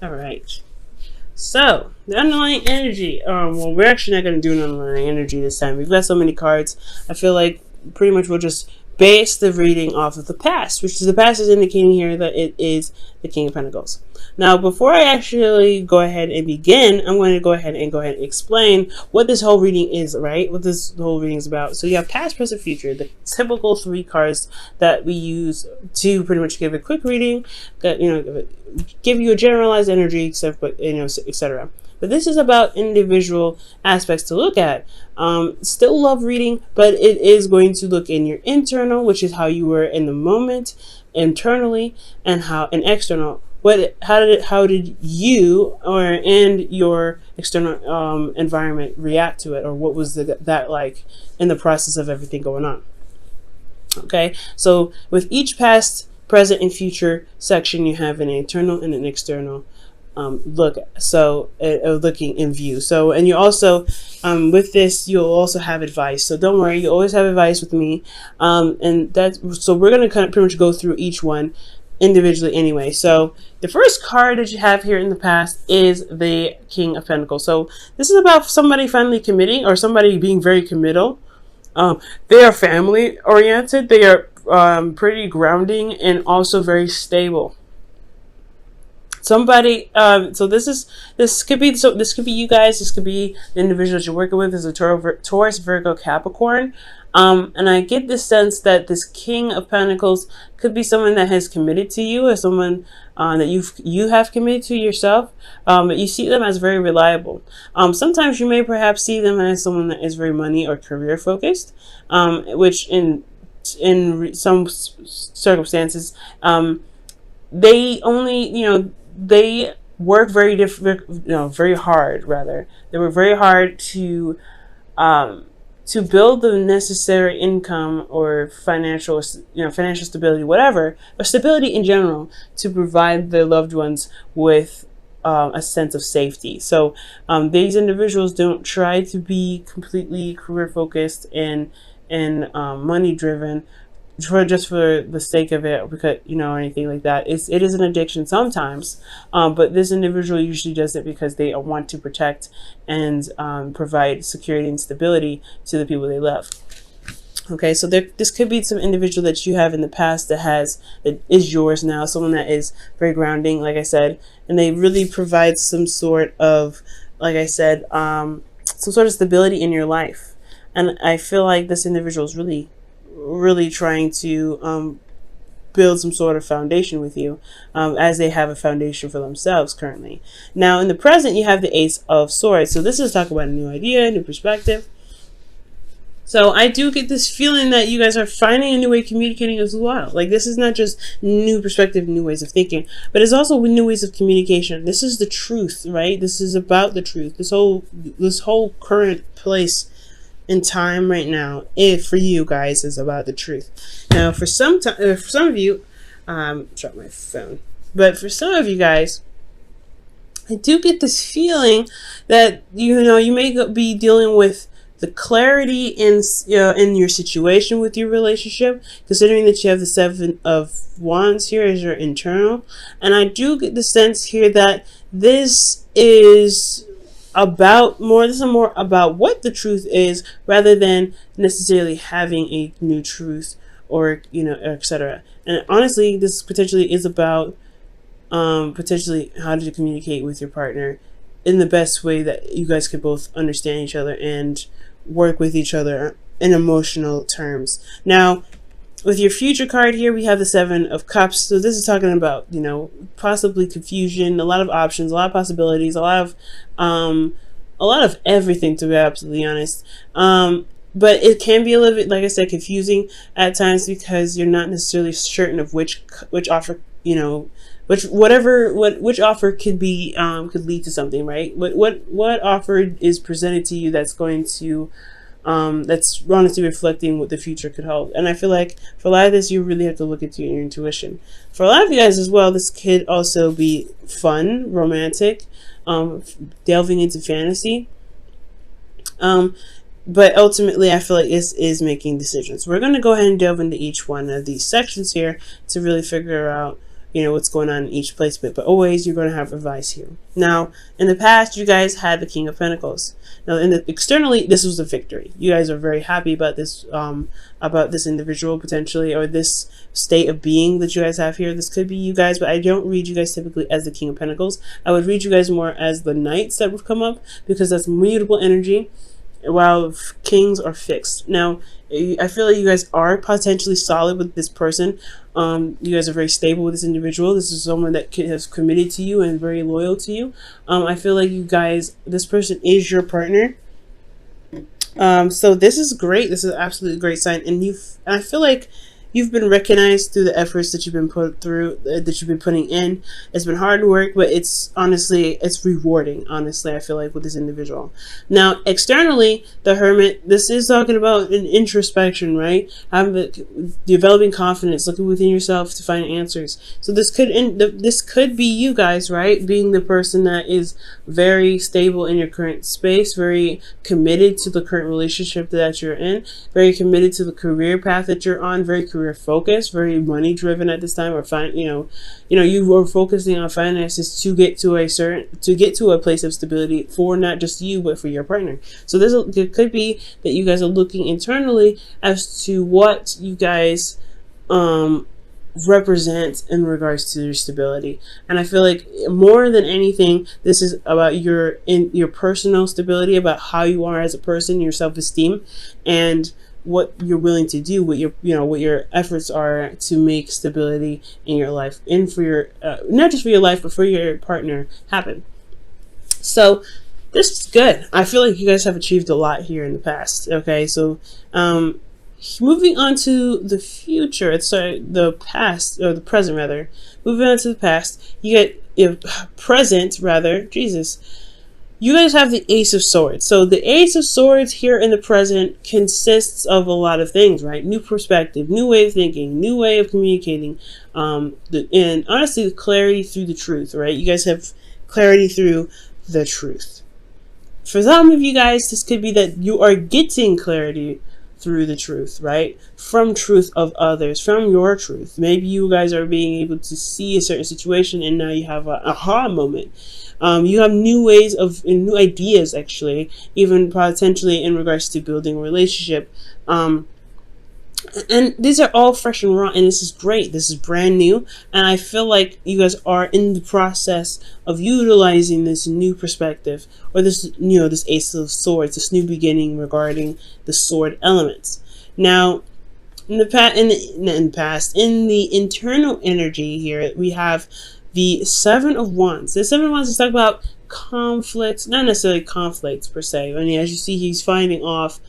All right. So the underlying energy. Well, we're actually not going to do an underlying energy this time. We've got so many cards. I feel like pretty much we'll just base the reading off of the past, which is the past is indicating here that it is the King of Pentacles. Now, before I actually go ahead and begin, I'm going to go ahead and explain what this whole reading is, right? What this whole reading is about. So you have past, present, future, the typical 3 cards that we use to pretty much give a quick reading, that give you a generalized energy, etc. But this is about individual aspects to look at. Still love reading, but it is going to look in your internal, which is how you were in the moment, internally, and external. How did you and your external environment react to it, or what was that like in the process of everything going on? Okay, so with each past, present, and future section, you have an internal and an external look. So looking in view. So, and you also with this, you'll also have advice. So don't worry, you always have advice with me. And that's so we're gonna kind of pretty much go through each one individually anyway. So the first card that you have here in the past is the King of Pentacles. So this is about somebody finally committing, or somebody being very committal. They are family oriented. They are pretty grounding and also very stable. Somebody, so this could be you guys. This could be the individuals you're working with. Is a Taurus, Virgo, Capricorn. And I get the sense that this King of Pentacles could be someone that has committed to you, or someone that you have committed to yourself. But you see them as very reliable. Sometimes you may perhaps see them as someone that is very money or career focused, which in some circumstances, they only they work very hard. Rather, they work very hard to build the necessary income or financial stability, whatever, or stability in general, to provide their loved ones with a sense of safety. So these individuals don't try to be completely career focused and money driven just for the sake of it, because or anything like that. It is an addiction sometimes, but this individual usually does it because they want to protect and provide security and stability to the people they love. Okay, so this could be some individual that you have in the past that is yours now, someone that is very grounding, like I said, and they really provide some sort of, like I said, some sort of stability in your life. And I feel like this individual is really trying to build some sort of foundation with you, as they have a foundation for themselves currently. Now, in the present, you have the Ace of Swords. So this is talking about a new idea, new perspective. So I do get this feeling that you guys are finding a new way of communicating as well. Like, this is not just new perspective, new ways of thinking, but it's also new ways of communication. This is the truth, right? This is about the truth. This whole current place in time right now, for you guys, is about the truth. Now, for some of you, drop my phone. But for some of you guys, I do get this feeling that you may be dealing with the clarity in your situation with your relationship, considering that you have the Seven of Wands here as your internal. And I do get the sense here that this is more about what the truth is, rather than necessarily having a new truth, or etc. And honestly, this potentially is about potentially how to communicate with your partner in the best way that you guys could both understand each other and work with each other in emotional terms. Now, with your future card here, we have the Seven of Cups. So this is talking about, possibly confusion, a lot of options, a lot of possibilities, a lot of everything, to be absolutely honest. But it can be a little bit, like I said, confusing at times, because you're not necessarily certain of which offer, which offer could lead to something, right? What offer is presented to you that's going to that's honestly reflecting what the future could hold. And I feel like for a lot of this, you really have to look into your intuition. For a lot of you guys as well, this could also be fun, romantic, delving into fantasy. But ultimately, I feel like this is making decisions. We're going to go ahead and delve into each one of these sections here to really figure out, you know, what's going on in each placement. But always you're going to have advice here. Now, in the past, you guys had the King of Pentacles. Now, externally, this was a victory. You guys are very happy about this individual potentially, or this state of being that you guys have here. This could be you guys, but I don't read you guys typically as the King of Pentacles. I would read you guys more as the Knights that would come up, because that's mutable energy, while Kings are fixed. Now, I feel like you guys are potentially solid with this person. You guys are very stable with this individual. This is someone that has committed to you and very loyal to you. I feel like you guys, this person is your partner. So this is great. This is an absolutely great sign. And I feel like you've been recognized through the efforts that you've been putting in. It's been hard work, but it's rewarding, honestly, I feel like, with this individual. Now, externally, the Hermit, this is talking about an introspection, right? Developing confidence, looking within yourself to find answers. So this could be you guys, right? Being the person that is very stable in your current space, very committed to the current relationship that you're in, very committed to the career path that you're on, very career focused, very money driven at this time, or you were focusing on finances to get to a place of stability for not just you but for your partner. So it could be that you guys are looking internally as to what you guys represent in regards to your stability. And I feel like more than anything, this is about your personal stability, about how you are as a person, your self-esteem, and what you're willing to do, what your efforts are to make stability in your life, and for your not just for your life but for your partner happen. So this is good. I feel like you guys have achieved a lot here in the past. Okay, so moving on to the future, the past, or the present rather. Moving on to the past, you get present rather. Jesus. You guys have the Ace of Swords. So the Ace of Swords here in the present consists of a lot of things, right? New perspective, new way of thinking, new way of communicating, and honestly, the clarity through the truth, right? You guys have clarity through the truth. For some of you guys, this could be that you are getting clarity through the truth, right? From truth of others, from your truth. Maybe you guys are being able to see a certain situation and now you have an aha moment. You have new ways and new ideas, actually, even potentially in regards to building a relationship. And these are all fresh and raw, and this is great. This is brand new, and I feel like you guys are in the process of utilizing this new perspective, or this Ace of Swords, this new beginning regarding the sword elements. Now, in the internal energy here, we have the Seven of Wands. The Seven of Wands is talking about conflicts, not necessarily conflicts per se. I mean, as you see, he's fighting off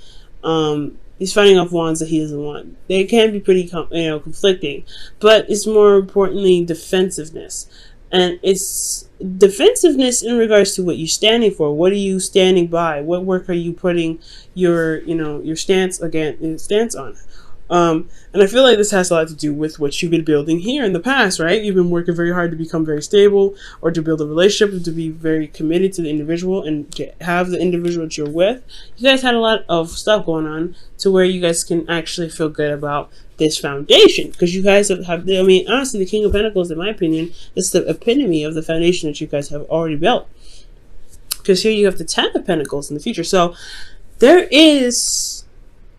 wands that he doesn't want. They can be pretty, conflicting, but it's more importantly defensiveness, and it's defensiveness in regards to what you're standing for. What are you standing by? What work are you putting your stance on? And I feel like this has a lot to do with what you've been building here in the past, right? You've been working very hard to become very stable, or to build a relationship, to be very committed to the individual and to have the individual that you're with. You guys had a lot of stuff going on to where you guys can actually feel good about this foundation, because you guys have, I mean, honestly, the King of Pentacles, in my opinion, is the epitome of the foundation that you guys have already built. Because here you have the Ten of Pentacles in the future. So there is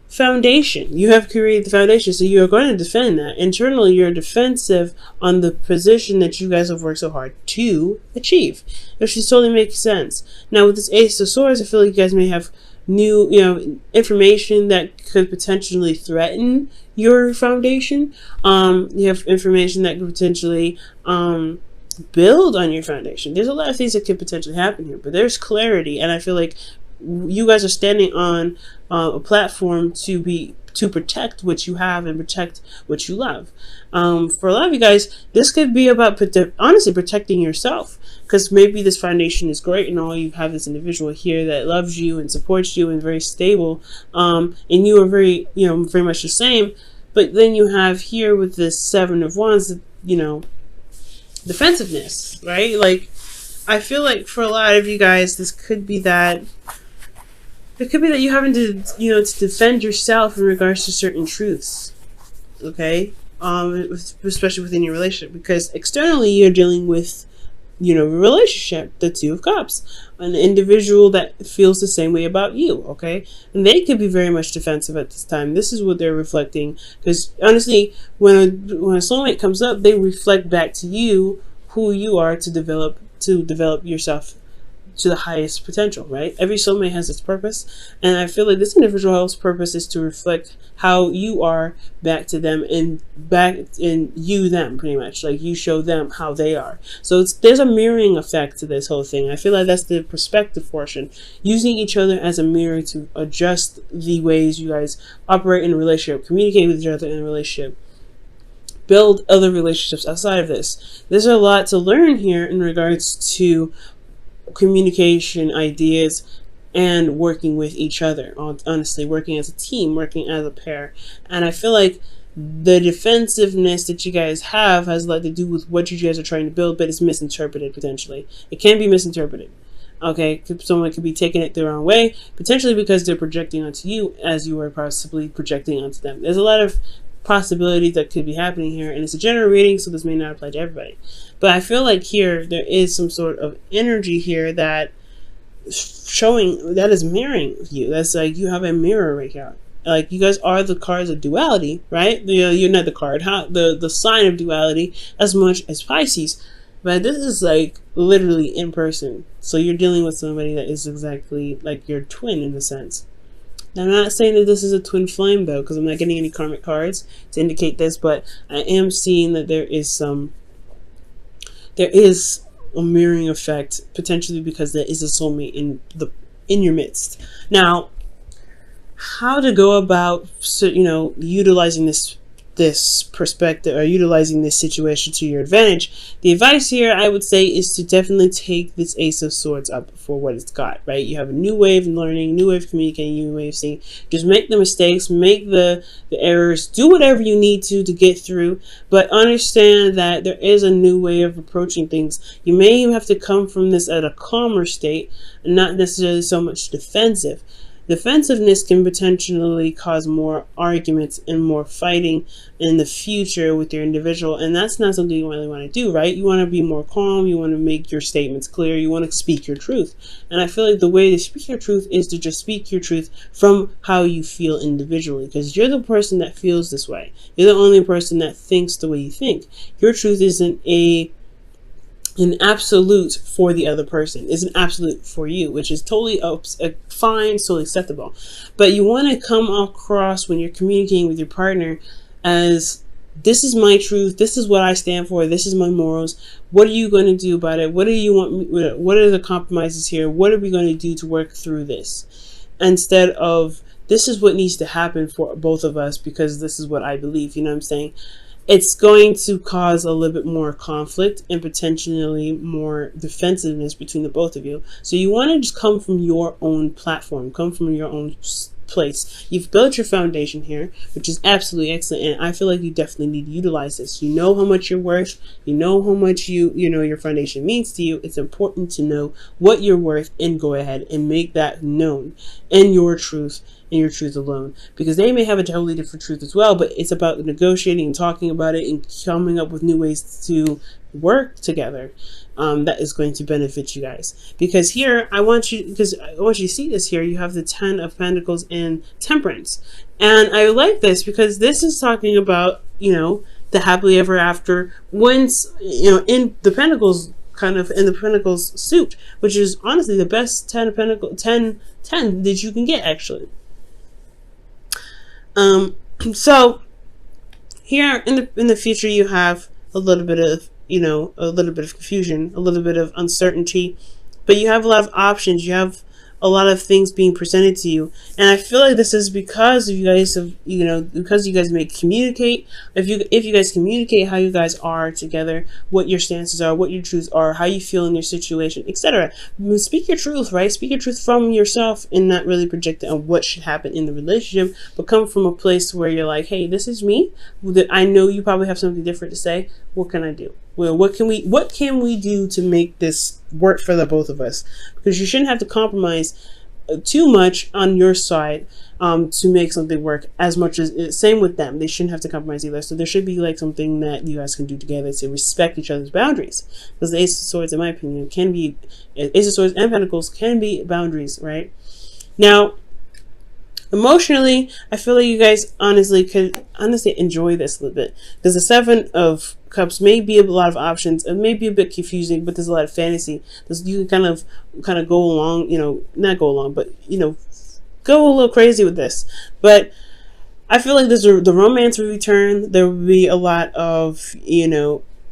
foundation. You have created the foundation, so you're going to defend that. Internally, you're defensive on the position that you guys have worked so hard to achieve, which totally makes sense. Now, with this Ace of Swords, I feel like you guys may have new, information that could potentially threaten your foundation. You have information that could potentially build on your foundation. There's a lot of things that could potentially happen here, but there's clarity, and I feel like you guys are standing on a platform to protect what you have and protect what you love. For a lot of you guys, this could be about honestly protecting yourself, because maybe this foundation is great and all, you have this individual here that loves you and supports you and very stable, and you are very much the same. But then you have here with this Seven of Wands, defensiveness, right? Like, I feel like for a lot of you guys, this could be that. It could be that you having to, to defend yourself in regards to certain truths. Okay? especially within your relationship, because externally you're dealing with, a relationship, the Two of Cups, an individual that feels the same way about you, okay? And they could be very much defensive at this time. This is what they're reflecting, because honestly, when a soulmate comes up, they reflect back to you who you are to develop yourself to the highest potential, right? Every soulmate has its purpose, and I feel like this individual's purpose is to reflect how you are back to them, and back in you them, pretty much, like you show them how they are. So there's a mirroring effect to this whole thing. I feel like that's the perspective portion, using each other as a mirror to adjust the ways you guys operate in a relationship, communicate with each other in a relationship, build other relationships outside of this. There's a lot to learn here in regards to communication, ideas, and working with each other. Honestly, working as a team, working as a pair. And I feel like the defensiveness that you guys have has a lot to do with what you guys are trying to build, but it's misinterpreted potentially. It can be misinterpreted. Okay, someone could be taking it the wrong way, potentially because they're projecting onto you as you are possibly projecting onto them. There's a lot of possibilities that could be happening here, and it's a general reading, so this may not apply to everybody. But I feel like here there is some sort of energy here that showing that is mirroring you. That's like you have a mirror right here. Like you guys are the cards of duality, right? You're not the card, the sign of duality as much as Pisces. But this is like literally in person. So you're dealing with somebody that is exactly like your twin in a sense. Now, I'm not saying that this is a twin flame though, because I'm not getting any karmic cards to indicate this, but I am seeing that there is a mirroring effect, potentially because there is a soulmate in your midst. Now, how to go about utilizing this perspective or utilizing this situation to your advantage? The advice here, I would say, is to definitely take this Ace of Swords up for what it's got, right? You have a new way of learning, new way of communicating, new way of seeing. Just make the mistakes, make the errors, do whatever you need to get through, but understand that there is a new way of approaching things. You may even have to come from this at a calmer state, and not necessarily so much defensive. Defensiveness can potentially cause more arguments and more fighting in the future with your individual, and that's not something you really want to do, right? You want to be more calm, you want to make your statements clear, you want to speak your truth. And I feel like the way to speak your truth is to just speak your truth from how you feel individually, because you're the person that feels this way. You're the only person that thinks the way you think. Your truth isn't an absolute for the other person, is an absolute for you, which is totally fine, totally acceptable. But you want to come across when you're communicating with your partner as, this is my truth, this is what I stand for, this is my morals, what are you going to do about it, what do you want me, what are the compromises here, what are we going to do to work through this, instead of, this is what needs to happen for both of us because this is what I believe. You know what I'm saying? It's going to cause a little bit more conflict and potentially more defensiveness between the both of you. So you want to just come from your own platform, come from your own place. You've built your foundation here, which is absolutely excellent, and I feel like you definitely need to utilize this. You know how much you're worth, you know how much your foundation means to you. It's important to know what you're worth and go ahead and make that known in your truth, and your truth alone, because they may have a totally different truth as well, but it's about negotiating and talking about it and coming up with new ways to work together that is going to benefit you guys. Because here I want you to see this. Here you have the 10 of Pentacles and Temperance, and I like this because this is talking about the happily ever after, once in the Pentacles, kind of in the Pentacles suit, which is honestly the best 10 of Pentacles, 10 that you can get actually. So here in the future, you have a little bit of confusion, a little bit of uncertainty, but you have a lot of options. You have a lot of things being presented to you, and I feel like this is because you guys have, because you guys may communicate. If you guys communicate how you guys are together, what your stances are, what your truths are, how you feel in your situation, etc. Speak your truth, right? Speak your truth from yourself and not really project it on what should happen in the relationship, but come from a place where you're like, hey, this is me. I know you probably have something different to say. What can I do? Well, what can we do to make this work for the both of us? Because you shouldn't have to compromise too much on your side to make something work as much as same with them. They shouldn't have to compromise either. So there should be like something that you guys can do together to respect each other's boundaries, because the Ace of Swords, in my opinion, can be Ace of Swords and Pentacles can be boundaries, right? Now, emotionally, I feel like you guys could honestly enjoy this a little bit, because the Seven of Cups may be a lot of options. It may be a bit confusing, but there's a lot of fantasy. You can kind of go along, not go along, but go a little crazy with this. But I feel like the romance will return. There will be a lot of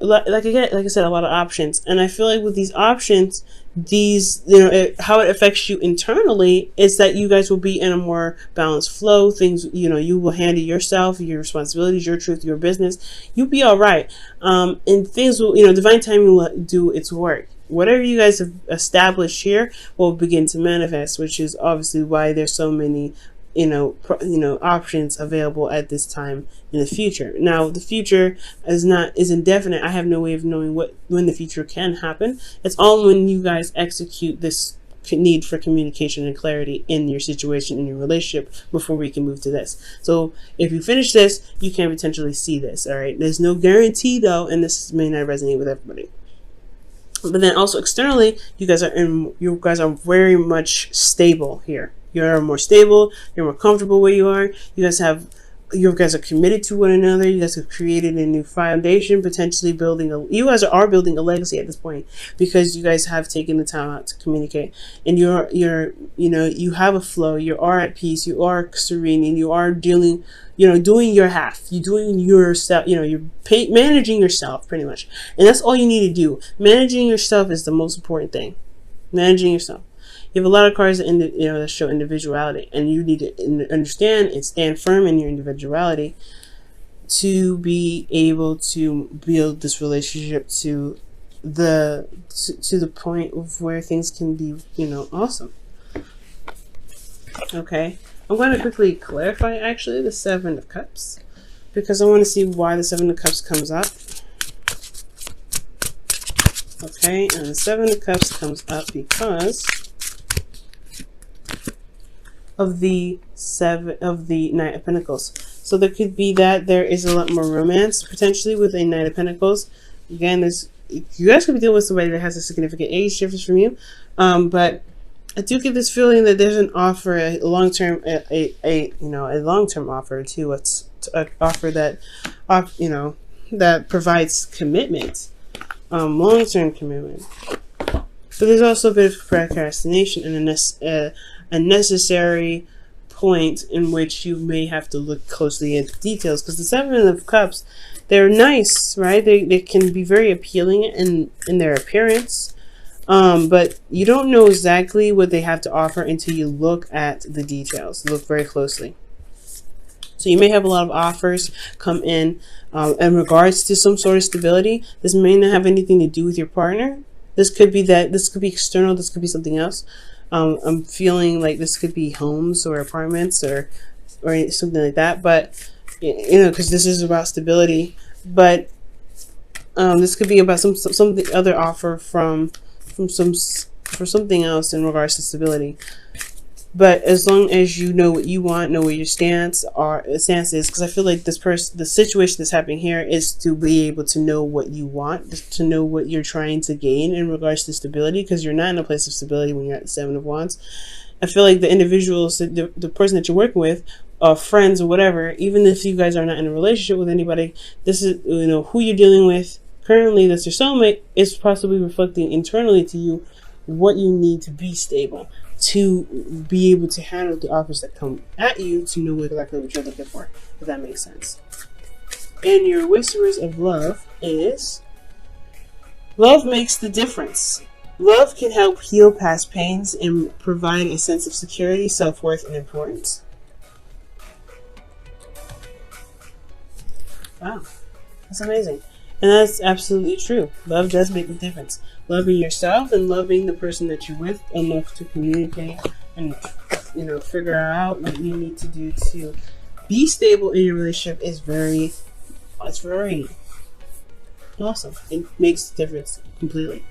like I said, a lot of options, and I feel like with these options, how it affects you internally is that you guys will be in a more balanced flow. Things, you will handle yourself, your responsibilities, your truth, your business. You'll be all right, and things will, divine timing will do its work. Whatever you guys have established here will begin to manifest, which is obviously why there's so many options available at this time in the future. Now, the future is indefinite. I have no way of knowing when the future can happen. It's all when you guys execute this need for communication and clarity in your situation, in your relationship, before we can move to this. So if you finish this, you can potentially see this. All right. There's no guarantee though, and this may not resonate with everybody. But then also externally, you guys are very much stable here. You're more stable. You're more comfortable where you are. You guys are committed to one another. You guys have created a new foundation, potentially you guys are building a legacy at this point, because you guys have taken the time out to communicate, and you have a flow. You are at peace. You are serene, and you are doing your half. You're doing yourself. You're managing yourself pretty much, and that's all you need to do. Managing yourself is the most important thing. Managing yourself. You have a lot of cards that show individuality, and you need to understand and stand firm in your individuality to be able to build this relationship to the point of where things can be, awesome. Okay, I'm going to quickly clarify actually the Seven of Cups, because I want to see why the Seven of Cups comes up. Okay, and the Seven of Cups comes up because of the Knight of Pentacles. So there could be that there is a lot more romance potentially with a Knight of Pentacles. Again, you guys could be dealing with somebody that has a significant age difference from you, but I do get this feeling that there's an offer, a long-term offer too. It's an offer that that provides commitment, long-term commitment. But there's also a bit of procrastination and a necessary point in which you may have to look closely at details, because the Seven of Cups, they're nice, right? They can be very appealing in their appearance, but you don't know exactly what they have to offer until you look at the details. Look very closely. So you may have a lot of offers come in regards to some sort of stability. This may not have anything to do with your partner. This could be external. This could be something else. I'm feeling like this could be homes or apartments or something like that. But because this is about stability. But this could be about some other offer for something else in regards to stability. But as long as you know what you want, know what your stance is, because I feel like the situation that's happening here is to be able to know what you want, to know what you're trying to gain in regards to stability, because you're not in a place of stability when you're at the Seven of Wands. I feel like the individuals, the person that you're working with, friends or whatever, even if you guys are not in a relationship with anybody, this is who you're dealing with currently. That's your soulmate is possibly reflecting internally to you what you need to be stable, to be able to handle the offers that come at you, to know exactly what you're looking for, if that makes sense. And your Whisperers of Love is, love makes the difference. Love can help heal past pains and provide a sense of security, self-worth, and importance. Wow, that's amazing. And that's absolutely true. Love does make a difference. Loving yourself and loving the person that you're with enough to communicate and figure out what you need to do to be stable in your relationship is very awesome. It makes a difference completely.